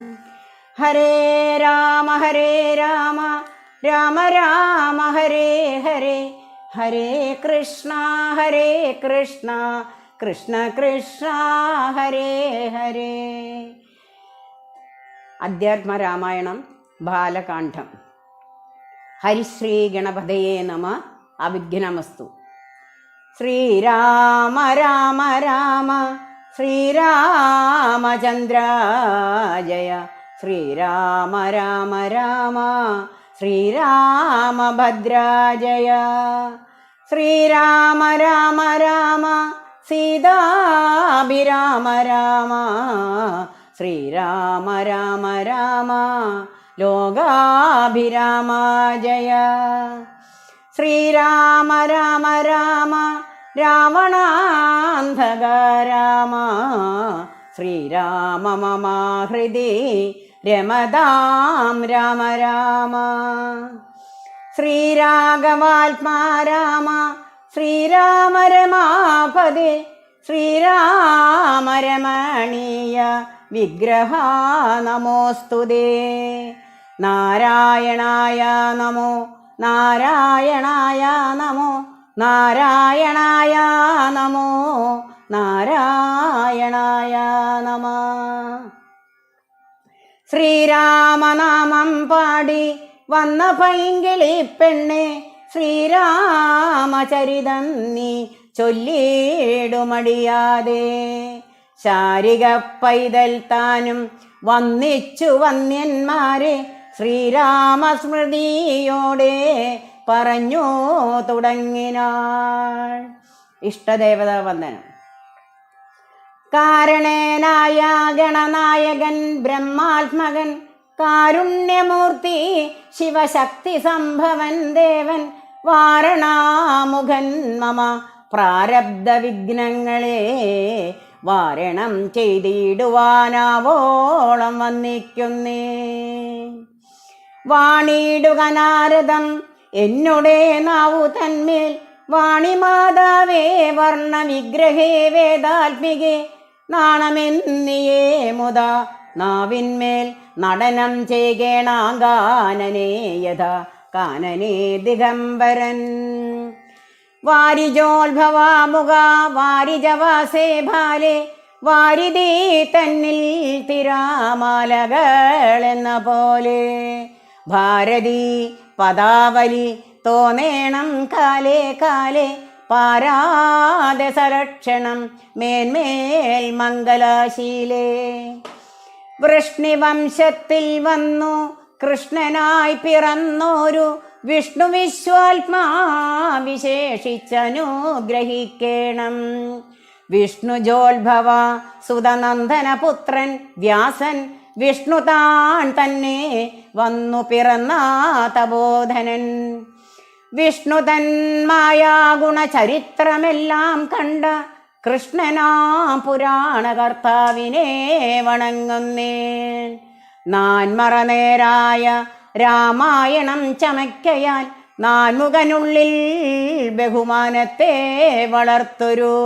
ഹരേ രാമ രാമ രാമ ഹരേ ഹരേ, ഹരേ കൃഷ്ണ കൃഷ്ണ കൃഷ്ണ ഹരേ ഹരേ. അധ്യാത്മരാമായണം ബാലകാണ്ഡം. ഹരിശ്രീ ഗണപതയേ നമ. അവിഘ്നമസ്തു. ശ്രീരാമ രാമ രാമ ശ്രീരാമചന്ദ്രാജയ, ശ്രീരാമ രാമ രാമ ശ്രീരാമഭദ്രാജയ, ശ്രീരാമ രാമ രാമ സീതാഭിരാമ രാമ, ശ്രീരാമ രാമ രാമ ലോകാഭിരാമ ജയ, ശ്രീരാമ രാമ രാമ രാവണാന്ധക രാമ, ശ്രീരാമ മമ ഹൃദി രമതാം രാമ രാമ, ശ്രീരാഘവാത്മാ രാമ ശ്രീരാമ രമാപദേ, ശ്രീരാമ രമണീയ വിഗ്രഹ നമോസ്തുതേ. നാരായണായ നമോ നാരായണായ നമോ നാരായണായ നമോ നാരായണായ നമ. ശ്രീരാമനാമം പാടി വന്ന പൈങ്കിളി പെണ്ണെ, ശ്രീരാമചരിതം നീ ചൊല്ലിടുമടിയാതെ. ശാരിക പൈതൽ താനും വന്നിച്ചു വന്യന്മാരെ, ശ്രീരാമസ്മൃതിയോടെ പറഞ്ഞു തുടങ്ങിനാൾ. ഇഷ്ടദേവതാ വന്ദനം. കാരണേനായ ഗണനായകൻ ബ്രഹ്മാത്മകൻ, കാരുണ്യമൂർത്തി ശിവശക്തി സംഭവൻ ദേവൻ, വാരണാമുഖൻ മമ പ്രാരബ്ധ വിഘ്നങ്ങളെ വാരണം ചെയ്തിടുവാനാവോളം വന്നിക്കുന്നേ. വാണിടുക നാരദം എന്നുടെ നാവു തന്മേൽ, വാണിമാതാവേ വർണ്ണവിഗ്രഹേ വേദാത്മികേ, നാണമെന്നിയേ മുത നാവിന്മേൽ നടനം ചെയ്യണാകാനനേ യഥാ കാനനേ ദിഗംബരൻ. വാരിജോത്ഭവാമുഖ വാരിജവാസേ ബാലേ, വാരിതീ തന്നിൽ തിരാമാലകൾ എന്ന പോലെ, ഭാരതീ പദാവലി തോന്നേണം കാലേ കാലേ, പാരാതെ സരക്ഷണം മേന്മേൽ മംഗലാശീലേ. വൃഷ്ണിവംശത്തിൽ വന്നു കൃഷ്ണനായി പിറന്നോരു വിഷ്ണു വിശ്വാത്മാ വിശേഷിച്ചനുഗ്രഹിക്കേണം. വിഷ്ണുജോത്ഭവ സുതനന്ദനപുത്രൻ വ്യാസൻ, വിഷ്ണു താൻ തന്നെ വന്നു പിറന്ന തപോധനൻ. വിഷ്ണു തന്മായ ഗുണചരിത്രമെല്ലാം കണ്ട കൃഷ്ണനാ പുരാണകർത്താവിനെ വണങ്ങുന്നേൻ. നാൻമറനേരായ രാമായണം ചമയ്ക്കയാൽ, നാൻമുഖനുള്ളിൽ ബഹുമാനത്തെ വളർത്തൊരു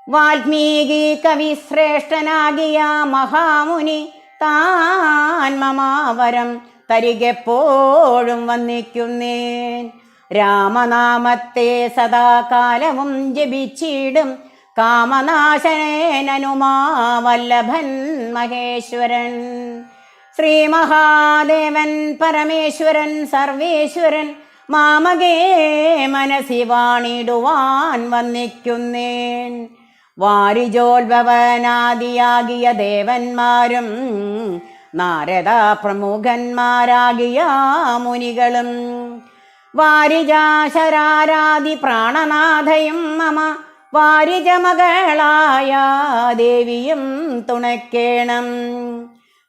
വാൽമീകി കവി ശ്രേഷ്ഠനാകിയ മഹാമുനി, താൻ മമാവരം തരികെപ്പോഴും വന്നിക്കുന്നേൻ. രാമനാമത്തെ സദാകാലവും ജപിച്ചിടും കാമനാശനേനനുമാ വല്ലഭൻ മഹേശ്വരൻ. ശ്രീ മഹാദേവൻ പരമേശ്വരൻ സർവേശ്വരൻ, മാമകേ മനസി വാണിടുവാൻ വന്നിക്കുന്നേൻ. വാരിജോത്ഭവനാദിയാകിയ ദേവന്മാരും നാരദ പ്രമുഖന്മാരാകിയ മുനികളും, വാരിജാശരാരാദി പ്രാണനാഥയും മമ വാരിജമകളായ ദേവിയും തുണയ്ക്കേണം.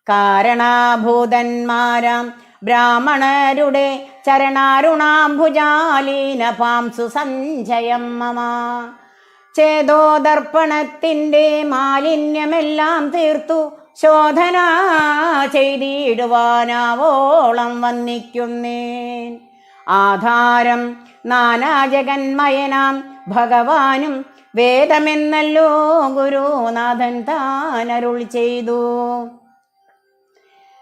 കാരണഭൂതന്മാരാം ബ്രാഹ്മണരുടെ ചരണാരുണാംഭുജാലീന പാംസു സഞ്ചയം മമ. ചേതോദർപ്പണത്തിൻ്റെ മാലിന്യമെല്ലാം തീർത്തു ശോധന ചെയ്തിടുവാനാവോളം വന്നിക്കുന്നേൻ. ആധാരം നാനാജഗന്മയനാം ഭഗവാനും വേദമെന്നല്ലോ ഗുരുനാഥൻ താൻ അരുൾ ചെയ്തു.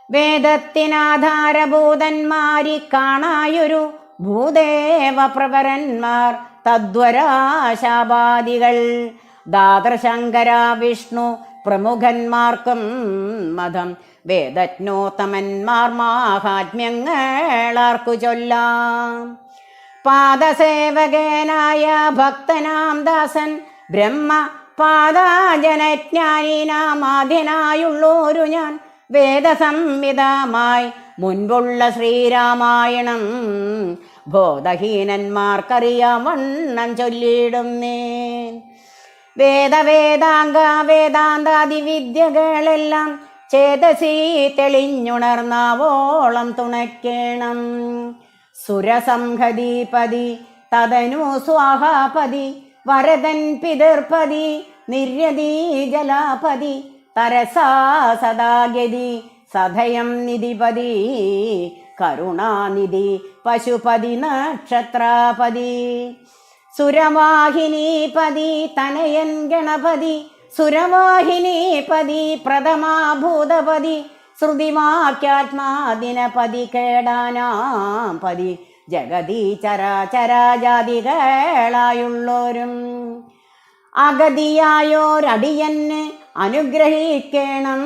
വേദത്തിനാധാരഭൂതന്മാരി കാണായൊരു ഭൂദേവ പ്രവരന്മാർ തദ്വരാശാപാദികൾ ദാതൃശങ്കര വിഷ്ണു പ്രമുഖന്മാർക്കും മതം വേദജ്ഞോത്തമന്മാർ മാഹാത്മ്യങ്ങളാർക്കു ചൊല്ലാം. പാദസേവകനായ ഭക്തനാം ദാസൻ ബ്രഹ്മ പാദാജനജ്ഞാനിനാമാദ്യനായുള്ളോരു ഞാൻ വേദസംവിധമായി മുൻപുള്ള ശ്രീരാമായണം ബോധഹീനന്മാർക്കറിയാം വണ്ണം ചൊല്ലിയിടുന്നേൻ. വേദാന്താദി വിദ്യകളെല്ലാം ചേതസി തെളിഞ്ഞുണർന്നാവോളം തുണയ്ക്കേണം. സുരസംഹതിപതി തദനു സ്വാഹാപതി വരദൻ പിതൃപതി നിര്യതി ജലാപതി തരസാ സദാഗതി സധയം നിധിപതി കരുണാനിധി പശുപതി നക്ഷത്രാപതി സുരവാഹിനീപതി തനയൻ ഗണപതി സുരവാഹിനീപതി പ്രഥമാഭൂതപതി ശ്രുതിവാക്യാത്മാദിനപതി കേടാനാം പതി ജഗതി ചരാചരാജാതികളായുള്ളോരും അഗതിയായോരടിയന് അനുഗ്രഹിക്കണം.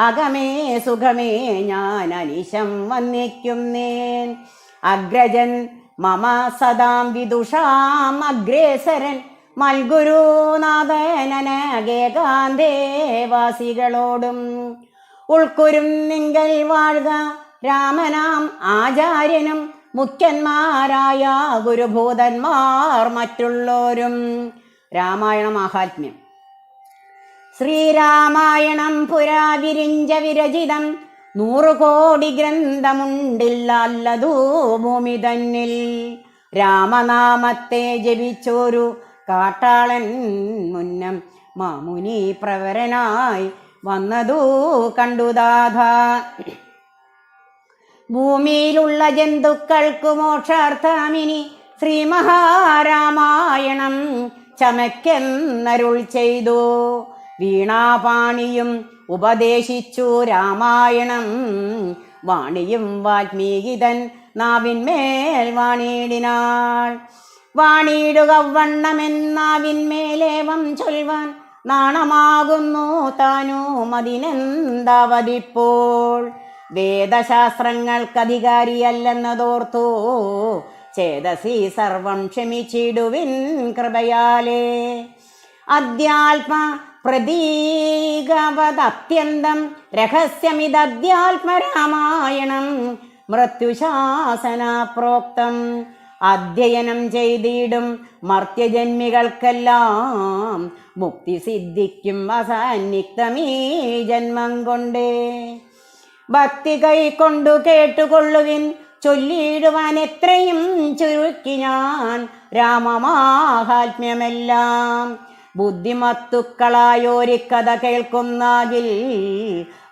അകമേ സുഖമേ ഞാൻ അനിശം വന്നിക്കുന്നേൻ. അഗ്രജൻ മമ സദാം വിദുഷാം അഗ്രേസരൻ മൽഗുരുനാഥനനഗേകാന്തേവാസികളോടും ഉൾക്കുരും നിങ്കൽ വാഴുക രാമനാം ആചാര്യനും മുഖ്യന്മാരായ ഗുരുഭൂതന്മാർ മറ്റുള്ളോരും. രാമായണ മാഹാത്മ്യം. ശ്രീരാമായണം പുരാ വിരിഞ്ച വിരചിതം 100 കോടി ഗ്രന്ഥമുണ്ടില്ലല്ലതൂ ഭൂമി തന്നിൽ. രാമനാമത്തെ ജപിച്ചോരു കാട്ടാളൻ മുന്നം മാമുനി പ്രവരനായി വന്നതു കണ്ടുദാഥ. ഭൂമിയിലുള്ള ജന്തുക്കൾക്കു മോക്ഷാർത്ഥമിനി ശ്രീമഹാരാമായണം ചമയ്ക്കെന്നരുൾ ചെയ്തു. വീണാപാണിയും ഉപദേശിച്ചു രാമായണം. വാണിയും വാൽമീകിതൻ നാവിന്മേൽ വാണിയിടിനാൾ. വാണിയിടുക വണ്ണമെന്നാവിന്മേലേവം ചൊൽവാൻ നാണമാകുന്നു താനും അതിനെന്താവതിപ്പോൾ. വേദശാസ്ത്രങ്ങൾക്കധികാരിയല്ലെന്നതോർത്തു ചേതസി സർവം ക്ഷമിച്ചിടുവിൻ കൃപയാലേ. അധ്യാത്മ പ്രതീകവദത്യന്തം രഹസ്യമിതധ്യാത്മരാമായണം മൃത്യുശാസന പ്രോക്തം. അധ്യയനം ചെയ്തിടും മർത്യജന്മികൾക്കെല്ലാം മുക്തി സിദ്ധിക്കും അസന്നിഗ്ധമീ ജന്മം കൊണ്ടേ. ഭക്തി കൈക്കൊണ്ടു കേട്ടുകൊള്ളുവിൻ ചൊല്ലിയിടുവാൻ എത്രയും ചുരുക്കി ഞാൻ രാമമാഹാത്മ്യമെല്ലാം. ബുദ്ധിമത്തുക്കളായോരിക്കഥ കേൾക്കുന്നാകിൽ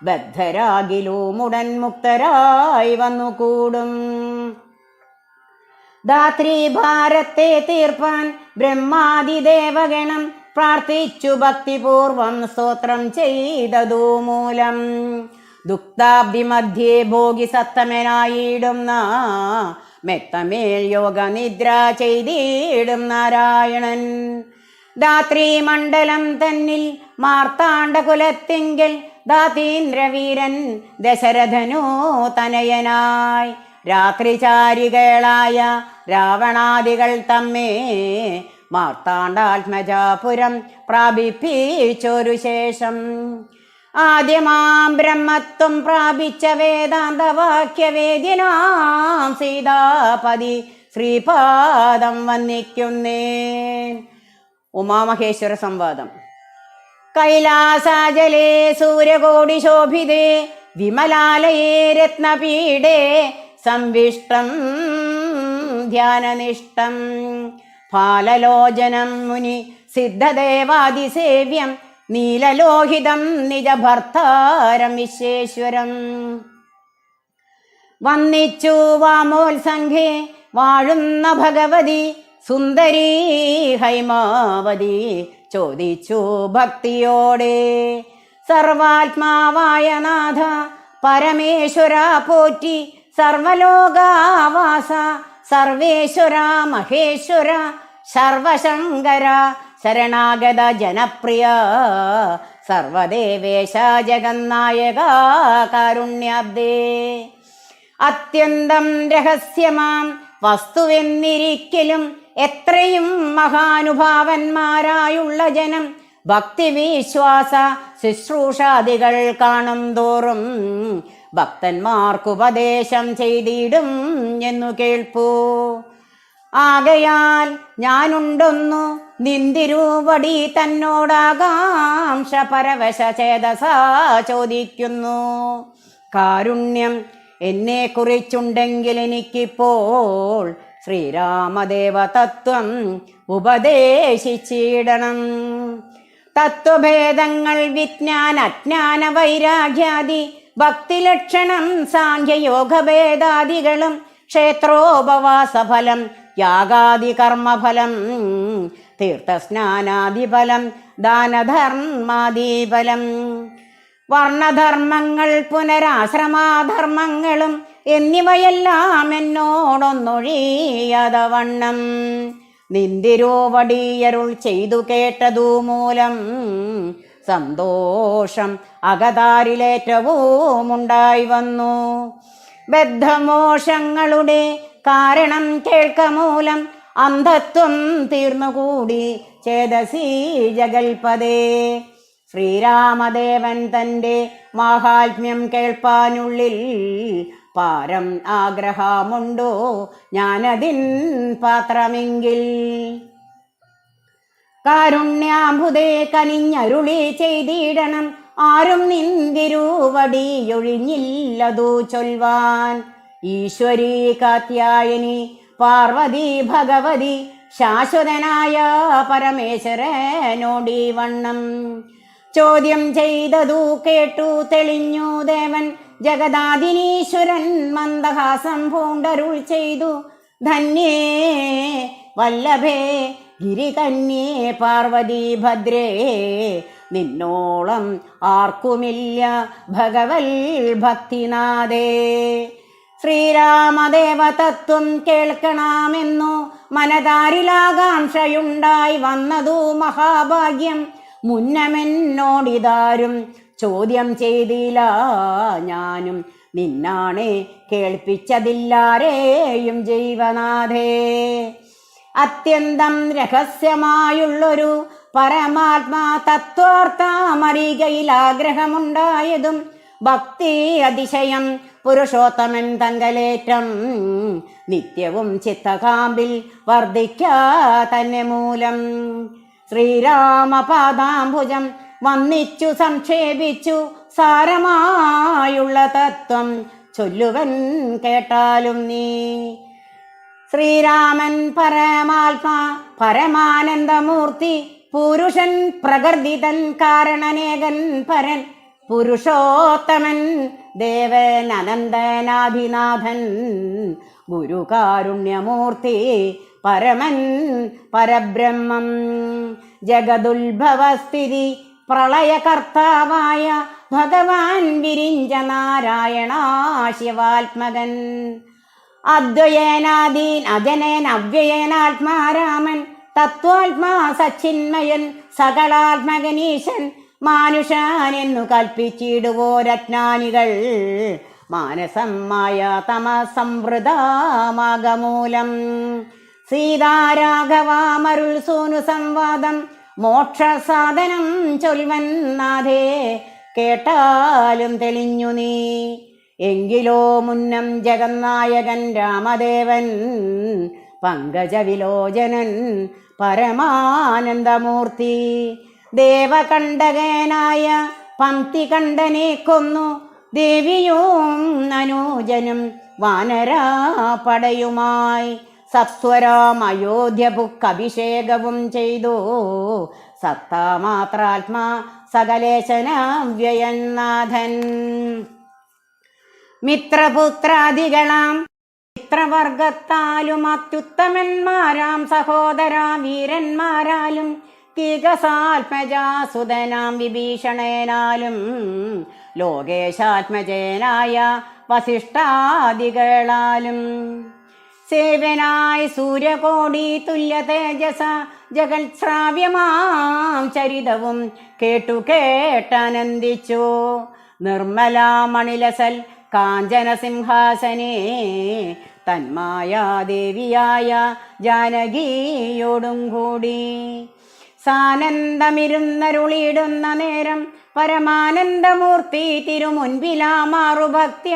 ബദ്ധരാകിലും ഉടൻ മുക്തരായി വന്നുകൂടും. ധാത്രി ഭാരത്തെ തീർപ്പാൻ ബ്രഹ്മാദിദേവഗണം പ്രാർത്ഥിച്ചു ഭക്തിപൂർവം സ്തോത്രം ചെയ്തതു മൂലം. ദുക്താബ്ദി മധ്യേ ഭോഗി സത്തമനായിടുന്ന മെത്തമേൽ യോഗനിദ്ര ചെയ്തിടും നാരായണൻ. ധാത്രി മണ്ഡലം തന്നിൽ മാർത്താണ്ഡ കുലത്തിങ്കൽ ധാതീന്ദ്രവീരൻ ദശരഥനു തനയനായി രാത്രിചാരികളായ രാവണാദികൾ തമ്മേ മാർത്താണ്ഡാത്മജാപുരം പ്രാപിപ്പിച്ചൊരു ശേഷം ആദ്യമാം ബ്രഹ്മത്വം പ്രാപിച്ച വേദാന്തവാക്യവേദ്യനാം സീതാപതി ശ്രീപാദം വന്ദിക്കുന്നേൻ. ഉമാമഹേശ്വര സംവാദം. കൈലാസാചലേ സൂര്യകോടി ശോഭിതേ വിമലാലയേ രത്നപീഠേ സംവിഷ്ടം ധ്യാനനിഷ്ടം ഫാലലോചനം മുനി സിദ്ധദേവാദിസേവ്യം നീലലോഹിതം നിജഭർത്താരം വിശ്വേശ്വരം. വന്നിച്ചു വാമോത്സംഘേ വാഴുന്ന ഭഗവതി സുന്ദരീ ഹൈമാവതി ചോദിച്ചു ഭക്തിയോടെ. സർവാത്മാവായ നാഥ പരമേശ്വര പോറ്റി, സർവലോകാവാസ സർവേശ്വര മഹേശ്വര, സർവശങ്കര ശരണാഗത ജനപ്രിയ, സർവദേവേശ ജഗന്നായക കാരുണ്യാബ്ദേ. അത്യന്തം രഹസ്യമാം വസ്തുവെന്നിരിക്കലും എത്രയും മഹാനുഭാവന്മാരായുള്ള ജനം ഭക്തിവിശ്വാസ ശുശ്രൂഷാദികൾ കാണും തോറും ഭക്തന്മാർക്കുപദേശം ചെയ്തിടും എന്നു കേൾപ്പൂ. ആകയാൽ ഞാനുണ്ടൊന്നു നിന്തിരുവടി തന്നോടാകാംക്ഷ പരവശ ചേതസ ചോദിക്കുന്നു. കാരുണ്യം എന്നെ കുറിച്ചുണ്ടെങ്കിൽ എനിക്കിപ്പോൾ ശ്രീരാമദേവ തത്വം ഉപദേശിച്ചിടണം. തത്വഭേദങ്ങൾ വിജ്ഞാന അജ്ഞാന വൈരാഗ്യാദി ഭക്തിലക്ഷണം സാഖ്യയോഗഭേദാദികളും ക്ഷേത്രോപവാസഫലം യാഗാദി കർമ്മഫലം തീർത്ഥസ്നാനാദിഫലം ദാനധർമാദിഫലം വർണ്ണധർമ്മങ്ങൾ പുനരാശ്രമാധർമ്മങ്ങളും എന്നിവയെല്ലാം എന്നോടൊന്നൊഴിയാതവണ്ണം നിന്തിരുവടിയരുൾ ചെയ്തു കേട്ടതു മൂലം സന്തോഷം അകതാരിലേറ്റവും ഉണ്ടായി വന്നു. ബദ്ധമോഷങ്ങളുടെ കാരണം കേൾക്കമൂലം അന്ധത്വം തീർന്നുകൂടി ചേതസി ജഗൽപദേ. ശ്രീരാമദേവൻ തൻ്റെ മാഹാത്മ്യം കേൾപ്പാനുള്ളിൽ പാരം ആഗ്രഹമുണ്ടോ ഞാനതിൻ പാത്രമെങ്കിൽ. കാരുണ്യാംബുദേ കനിഞ്ഞരുളി ചെയ്തിടണം, ആരും നിന്തിരുവടിയൊഴിഞ്ഞില്ലതു ചൊൽവാൻ. ഈശ്വരീ കാത്യായനി പാർവതി ഭഗവതി ശാശ്വതനായ പരമേശ്വരനോടീ വണ്ണം ചോദ്യം ചെയ്തതു കേട്ടു തെളിഞ്ഞു ദേവൻ. ജഗദാദിനീശ്വരൻ മന്ദഹാസം പൂണ്ടരുൾ ചെയ്തു, ധന്യേ വല്ലഭേ ഗിരികന്യേ പാർവതി ഭദ്രേ, നിന്നോളം ആർക്കുമില്ല ഭഗവൽ ഭക്തിനാഥേ. ശ്രീരാമദേവ തത്വം കേൾക്കണമെന്നു മനതാരിലാകാംക്ഷയുണ്ടായി വന്നതു മഹാഭാഗ്യം. മുന്നമെന്നോടിതാരും ചോദ്യം ചെയ്തില്ല, ഞാനും നിന്നാണെ കേൾപ്പിച്ചതില്ലാരെയും ജീവനാഥേ. അത്യന്തം രഹസ്യമായുള്ളൊരു പരമാത്മാ തത്വാർത്ഥമറികയിൽ ആഗ്രഹമുണ്ടായതും ഭക്തി അതിശയം പുരുഷോത്തമൻ തങ്കലേറ്റം നിത്യവും ചിത്തകാമ്പിൽ വർദ്ധിക്കാ തന്നെ മൂലം. ശ്രീരാമപാദാംബുജം വന്നിച്ചു സംക്ഷേപിച്ചു സാരമായുള്ള തത്വം ചൊല്ലുവൻ കേട്ടാലും നീ. ശ്രീരാമൻ പരമാത്മാ പരമാനന്ദമൂർത്തി, പുരുഷൻ പ്രകൃതിതൻ കാരണനേകൻ പരൻ, പുരുഷോത്തമൻ ദേവൻ അനന്തനാധിനാഥൻ, ഗുരുകാരുണ്യമൂർത്തി പരമൻ പരബ്രഹ്മം, ജഗദുത്ഭവസ്ഥിതി പ്രളയകർത്താവായ ഭഗവാൻ വിരിഞ്ച നാരായണ ശിവാത്മകൻ, അദ്വയേനാദീൻ അജനേൻ അവ്യയേനാത്മാരാമൻ, തത്വാത്മാ സച്ചിന്മയൻ സകളാത്മകനീശൻ, മാനുഷാൻ എന്നു കൽപ്പിച്ചിടുവോരജ്ഞാനികൾ മാനസമായ തമസംവൃതമാകമൂലം. സീതാരാഘവാമരുൾ സൂനു സംവാദം മോക്ഷസാധനം ചൊൽവൻ നാഥേ, കേട്ടാലും തെളിഞ്ഞു നീ. എങ്കിലോ മുന്നം ജഗന്നായകൻ രാമദേവൻ പങ്കജവിലോചനൻ പരമാനന്ദമൂർത്തി, ദേവകണ്ഠകനായ പംക്തികണ്ഠനെ കൊന്നു ദേവിയും അനുജനും വാനരാപടയുമായി സത്വരാം അയോധ്യ ബുക്കഭിഷേകവും ചെയ്തു. സത്താമാത്രാത്മാ സകലേശനവ്യയനാഥൻ. മിത്രപുത്രാദികളാം മിത്രവർഗത്താലും അത്യുത്തമന്മാരാം സഹോദരാ വീരന്മാരാലും കീകസാത്മജാസുതനാം വിഭീഷണേനാലും ലോകേശാത്മജേനായ വസിഷ്ഠാദികളാലും സേവനായി സൂര്യകോടി തുല്യ തേജസ ജഗത്ശ്രാവ്യമാം ചരിതവും കേട്ടു കേട്ടനന്ദിച്ചു. നിർമ്മലാമണിലസൽ കാഞ്ചന സിംഹാസനേ തന്മായാദേവിയായ ജാനകിയോടും കൂടി സാനന്ദമിരുന്നരുളിയിടുന്ന നേരം പരമാനന്ദമൂർത്തി തിരുമുൻപിലാമാറുഭക്ത്യ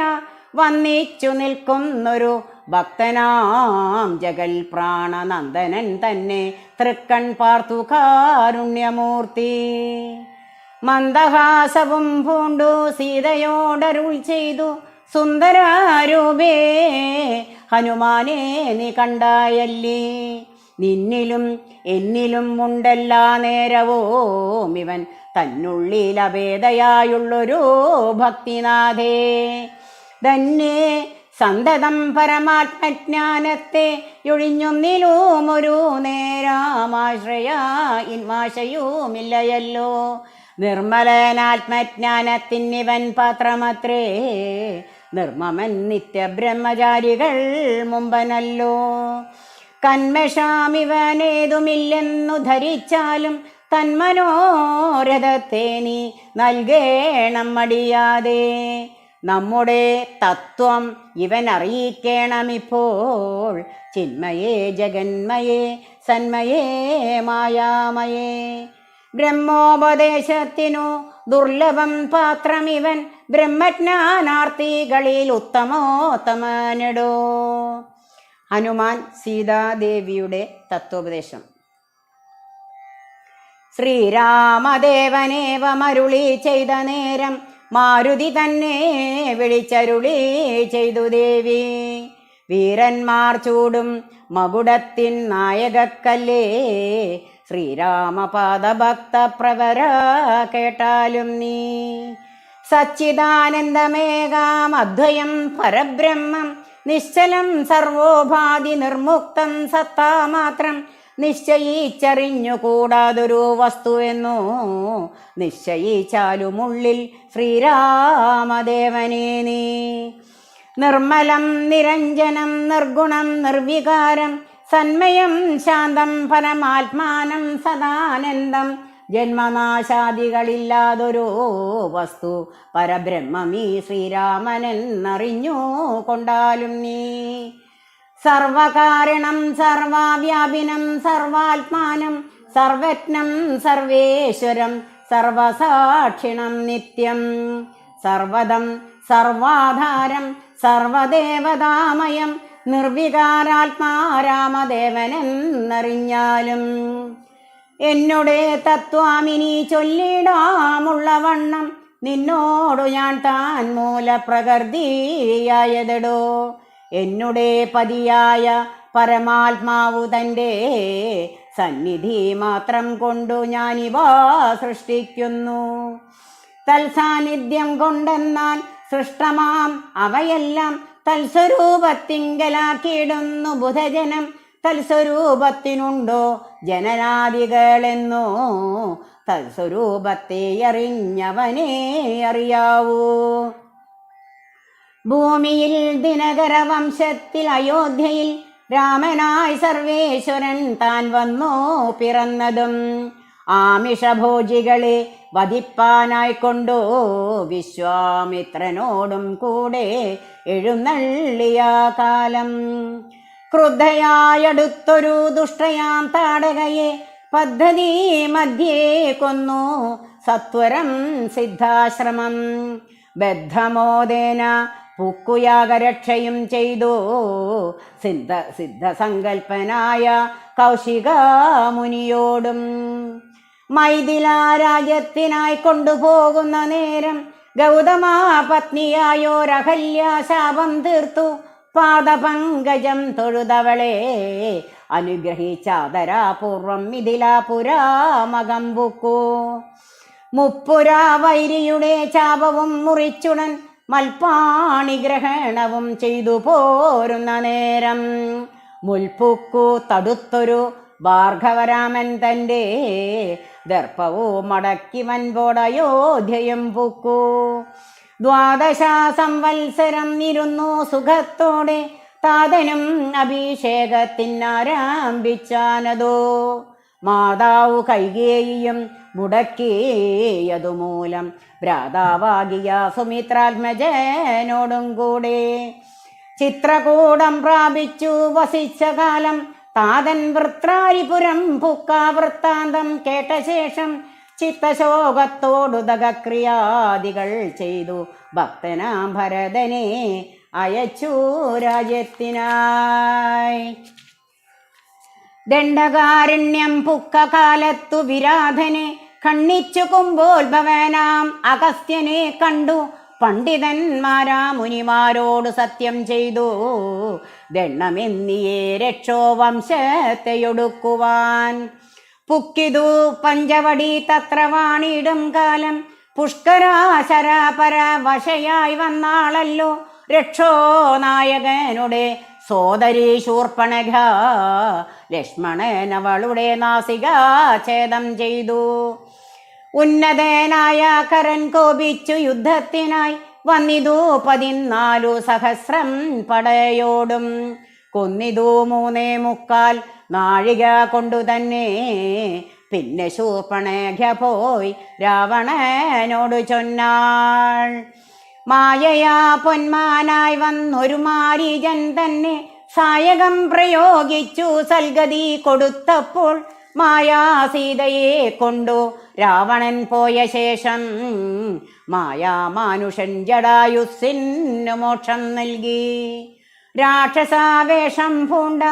വന്നിച്ചു നിൽക്കുന്നൊരു ഭക്തനാം ജഗൽ പ്രാണനന്ദനൻ തന്നെ തൃക്കൺ പാർത്തു കാരുണ്യമൂർത്തി. മന്ദഹാസവും പൂണ്ടു സീതയോടരുൾ ചെയ്തു, സുന്ദരാരൂപേ ഹനുമാനെ നീ കണ്ടായല്ലി, നിന്നിലും എന്നിലും ഉണ്ടെല്ലാ നേരവും ഇവൻ തന്നുള്ളിലഭേദയായുള്ളൊരു ഭക്തിനാഥേ. തന്നെ സന്തതം പരമാത്മജ്ഞാനത്തെ ഒഴിഞ്ഞൊന്നിലും ഒരു നേരാമാശ്രയുമില്ലയല്ലോ. നിർമ്മലനാത്മജ്ഞാനത്തിനിവൻ പാത്രമത്രേ, നിർമ്മമൻ നിത്യബ്രഹ്മചാരികൾ മുമ്പനല്ലോ. കന്മഷാമിവനേതുമില്ലെന്നു ധരിച്ചാലും തന്മനോരഥത്തെ നീ നൽകേണം മടിയാതെ. നമ്മുടെ തത്വം ഇവൻ അറിയിക്കണമിപ്പോൾ, ചിന്മയേ ജഗന്മയേ സന്മയേ മായാമയേ. ബ്രഹ്മോപദേശത്തിനു ദുർലഭം പാത്രമിവൻ, ബ്രഹ്മജ്ഞാനാർത്ഥികളിൽ ഉത്തമോത്തമനടോ. ഹനുമാൻ സീതാദേവിയുടെ തത്വോപദേശം. ശ്രീരാമദേവനേവമരുളി ചെയ്ത നേരം മാരുതി തന്നെ വിളിച്ചരുളി ചെയ്തു ദേവി. വീരന്മാർ ചൂടും മകുടത്തിൻ നായകക്കല്ലേ, ശ്രീരാമപാദഭക്ത പ്രവര കേട്ടാലും നീ. സച്ചിദാനന്ദമേകാം അദ്വയം പരബ്രഹ്മം, നിശ്ചലം സർവോപാധി നിർമുക്തം സത്താമാത്രം, നിശ്ചയിച്ചറിഞ്ഞുകൂടാതൊരു വസ്തുവെന്നോ നിശ്ചയിച്ചാലുമുള്ളിൽ ശ്രീരാമദേവനേ നീ. നിർമ്മലം നിരഞ്ജനം നിർഗുണം നിർവികാരം, സന്മയം ശാന്തം പരമാത്മാനം സദാനന്ദം, ജന്മനാശാദികളില്ലാതൊരു വസ്തു പരബ്രഹ്മമീ ശ്രീരാമനെന്നറിഞ്ഞു കൊണ്ടാലും നീ. സർവകാരണം സർവവ്യാപിനം സർവാത്മാനം, സർവജ്ഞം സർവേശ്വരം സർവസാക്ഷിണം നിത്യം, സർവദം സർവാധാരം സർവദേവതാമയം, നിർവികാരാത്മാ രാമദേവനെന്നറിഞ്ഞാലും. എന്നുടെ തത്വാമിനി ചൊല്ലിടാമുള്ള വണ്ണം, നിന്നോടു ഞാൻ താൻ മൂലപ്രകൃതിയായതെടോ. എന്നുടെ പതിയായ പരമാത്മാവു തൻ്റെ സന്നിധി മാത്രം കൊണ്ടു ഞാനിവ സൃഷ്ടിക്കുന്നു. തൽസാന്നിധ്യം കൊണ്ടെന്നാൽ സൃഷ്ടമാം അവയെല്ലാം തൽസ്വരൂപത്തിങ്കലാക്കിയിടുന്നു ബുധജനം. തൽസ്വരൂപത്തിനുണ്ടോ ജനനാദികളെന്നോ, തൽസ്വരൂപത്തെ അറിഞ്ഞവനേ അറിയാവൂ. ഭൂമിയിൽ ദിനകര വംശത്തിൽ അയോധ്യയിൽ രാമനായി സർവേശ്വരൻ താൻ വന്നോ പിറന്നതും, ആമിഷഭോജികളെ വധിപ്പാനായിക്കൊണ്ടോ വിശ്വാമിത്രനോടും കൂടെ എഴുന്നള്ളിയ കാലം. ക്രുദ്ധയായടുത്തൊരു ദുഷ്ടയാം താടകയെ പദ്ധതി മധ്യേ കൊന്നു സത്വരം സിദ്ധാശ്രമം. ബദ്ധമോദേന പൂക്കുയാഗരക്ഷയും ചെയ്തു സിദ്ധസങ്കൽപ്പനായ കൗശിക മുനിയോടും. മൈഥിലാരാജ്യത്തിനായി കൊണ്ടുപോകുന്ന നേരം ഗൗതമാ പത്നിയായോരഹല്യ ശാപം തീർത്തു. പാദപങ്കജം തൊഴുതവളെ അനുഗ്രഹിച്ചാദരാപൂർവം മിഥിലാപുരാമകം പുക്കു. മുപ്പുരാ വൈരിയുടെ ചാപവും മുറിച്ചുടൻ മൽപ്പാണിഗ്രഹണവും ചെയ്തു പോരുന്ന നേരം മുൽപ്പുക്കു തടുത്തൊരു ഭാർഗവരാമൻ തൻ്റെ ദർപ്പവും മടക്കി വൻപോടയോധ്യയും പുക്കു. 12 സംവത്സരം ഇരുന്നു സുഖത്തോടെ താതനും അഭിഷേകത്തിനാരംഭിച്ചാനതോ. മാതാവു കൈകേയിയും മുടക്കിയതുമൂലം ഭ്രാതാവാകിയ സുമിത്രാത്മജനോടും കൂടെ ചിത്രകൂടം പ്രാപിച്ചു വസിച്ച കാലം താതൻ വൃത്രാരിപുരം പുക്ക. വൃത്താന്തം കേട്ട ശേഷം ചിത്തശോകത്തോടുദകക്രിയാദികൾ ചെയ്തു ഭക്തനാം ഭരതനെ അയച്ചു രാജ്യത്തിനായി. ദണ്ഡകാരണ്യം പുക്ക കാലത്തു വിരാധനെ ഖണ്ഡിച്ചു കുംഭോത്ഭവനാം അഗസ്ത്യനെ കണ്ടു. പണ്ഡിതന്മാരാ മുനിമാരോട് സത്യം ചെയ്തു ദണ്ഡമെന്നിയേ രക്ഷോ വംശത്തെയൊടുക്കുവാൻ. പുക്കിതു പഞ്ചവടി തത്ര വാണിടും കാലം പുഷ്കരാശരാപര വശയായി വന്നാളല്ലോ രക്ഷോ നായകനുടെ സോദരി ശൂർപ്പണഖ. ലക്ഷ്മണനവളുടെ നാസികാഛേദം ചെയ്തു. ഉന്നതനായ കരൻ കോപിച്ചു യുദ്ധത്തിനായി വന്നിതു 14 സഹസ്രം പടയോടും. കൊന്നിതു 3.25 നാഴിക കൊണ്ടു തന്നെ. പിന്നെ ശൂർപ്പണഖ പോയി രാവണനോട് ചൊന്നാൾ. മായയാ പൊന്മാനായി വന്നൊരു മാരീജൻ തന്നെ സായകം പ്രയോഗിച്ചു സൽഗതി കൊടുത്തപ്പോൾ മായാസീതയെ കൊണ്ടു രാവണൻ പോയ ശേഷം മായാമാനുഷൻ ജടായുസ്സിനു മോക്ഷം നൽകി. രാക്ഷസാവേഷം പൂണ്ട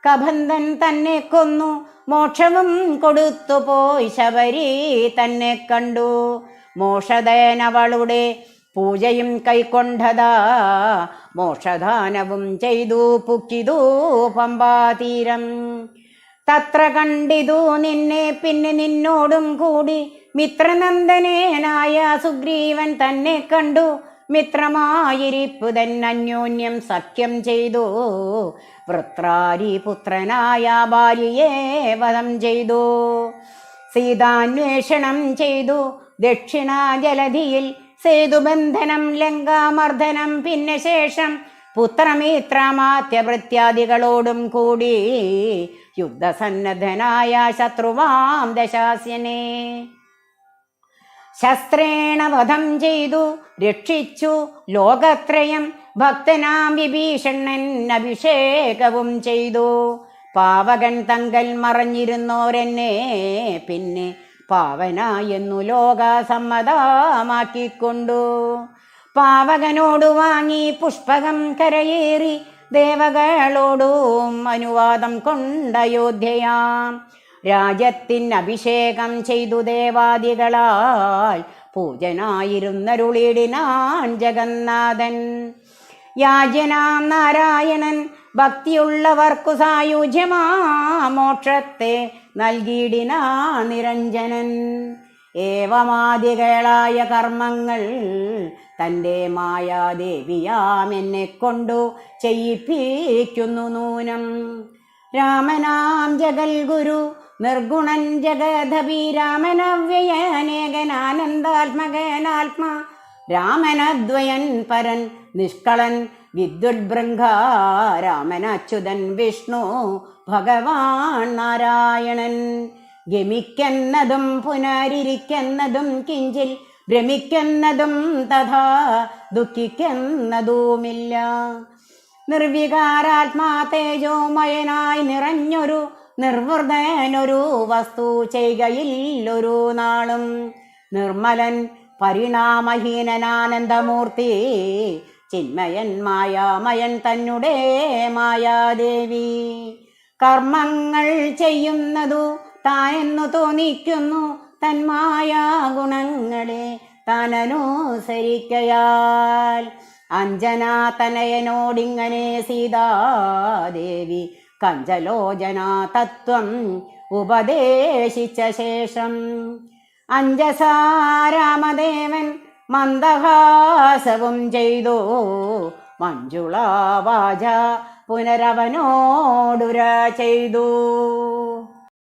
കബന്ധൻ തന്നെ കൊന്നു മോക്ഷവും കൊടുത്തു പോയി ശബരി തന്നെ കണ്ടു. മോക്ഷദേനവളുടെ പൂജയും കൈക്കൊണ്ടതാ മോക്ഷദാനവും ചെയ്തു പുക്കിതു പമ്പാതീരം. തത്ര കണ്ടിതു നിന്നെ പിന്നെ നിന്നോടും കൂടി മിത്രനന്ദനായ സുഗ്രീവൻ തന്നെ കണ്ടു. മിത്രമായിരിപ്പു തന്നന്യോന്യം സഖ്യം ചെയ്തു വൃത്രാരിപുത്രനായ ഭാര്യയെ വധം ചെയ്തു. സീതാന്വേഷണം ചെയ്തു ദക്ഷിണ ജലധിയിൽ സേതുബന്ധനം ലങ്കാമർദ്ദനം. പിന്നെ ശേഷം പുത്രമിത്രമാത്യഭൃത്യാദികളോടും കൂടി യുദ്ധസന്നദ്ധനായ ശത്രുവാം ദശാസ്യനെ ശസ്ത്രേണ വധം ചെയ്തു രക്ഷിച്ചു ലോകത്രയം. ഭക്തനാം വിഭീഷണൻ അഭിഷേകവും ചെയ്തു. പാവകൻ തങ്കൽ മറഞ്ഞിരുന്നോരെന്നെ പിന്നെ പാവനായെന്നു ലോക സമ്മതമാക്കിക്കൊണ്ടു. പാവകനോടു വാങ്ങി പുഷ്പകം കരയേറി ദേവകളോടും അനുവാദം കൊണ്ടയോധ്യയാം. രാജ്യത്തിന് അഭിഷേകം ചെയ്തു ദേവാദികളാൽ പൂജനായിരുന്നരുളിടിനാൻ ജഗന്നാഥൻ. യാജ്യനാം നാരായണൻ ഭക്തിയുള്ളവർക്കു സായുജ്യമാ മോക്ഷത്തെ നൽകിയിടിനാ നിരഞ്ജനൻ. ഏവമാദികളായ കർമ്മങ്ങൾ തൻ്റെ മായാദേവിയാം എന്നെ കൊണ്ടു ചെയ്യിപ്പിക്കുന്നു നൂനം. രാമനാം ജഗൽ ഗുരു നിർഗുണൻ ജഗദഭി രാമനവ്യയനേകനാനന്ദാത്മകനാത്മാ. രാമനദ്വയൻ പരൻ നിഷ്കളൻ വിദ്യുത്ബൃംഗ. രാമനച്യുതൻ വിഷ്ണു ഭഗവാൻ നാരായണൻ. ഗമിക്കുന്നതും പുനരിരിക്കുന്നതും കിഞ്ചിൽ ഭ്രമിക്കുന്നതും തഥാ ദുഃഖിക്കുന്നതുമില്ല. നിർവികാരാത്മാ തേജോമയനായി നിറഞ്ഞൊരു നിർവൃതനൊരു വസ്തു ചെയ്കയില്ലൊരു നാളും. നിർമ്മലൻ പരിണാമഹീനനാനന്ദമൂർത്തി ചിന്മയൻ മായാമയൻ തന്നെ മായാദേവി. കർമ്മങ്ങൾ ചെയ്യുന്നതു താനെന്നു തോന്നിക്കുന്നു തന്മായാ ഗുണങ്ങളെ താനനുസരിക്കയാൽ. അഞ്ജനാ തനയനോടിങ്ങനെ സീതാദേവി കഞ്ചലോചനാ തത്വം ഉപദേശിച്ച ശേഷം അഞ്ജസാ രാമദേവൻ മന്ദഹാസവും ചെയ്തു. മഞ്ജുളാവാച പുനരവനോടുര ചെയ്തു.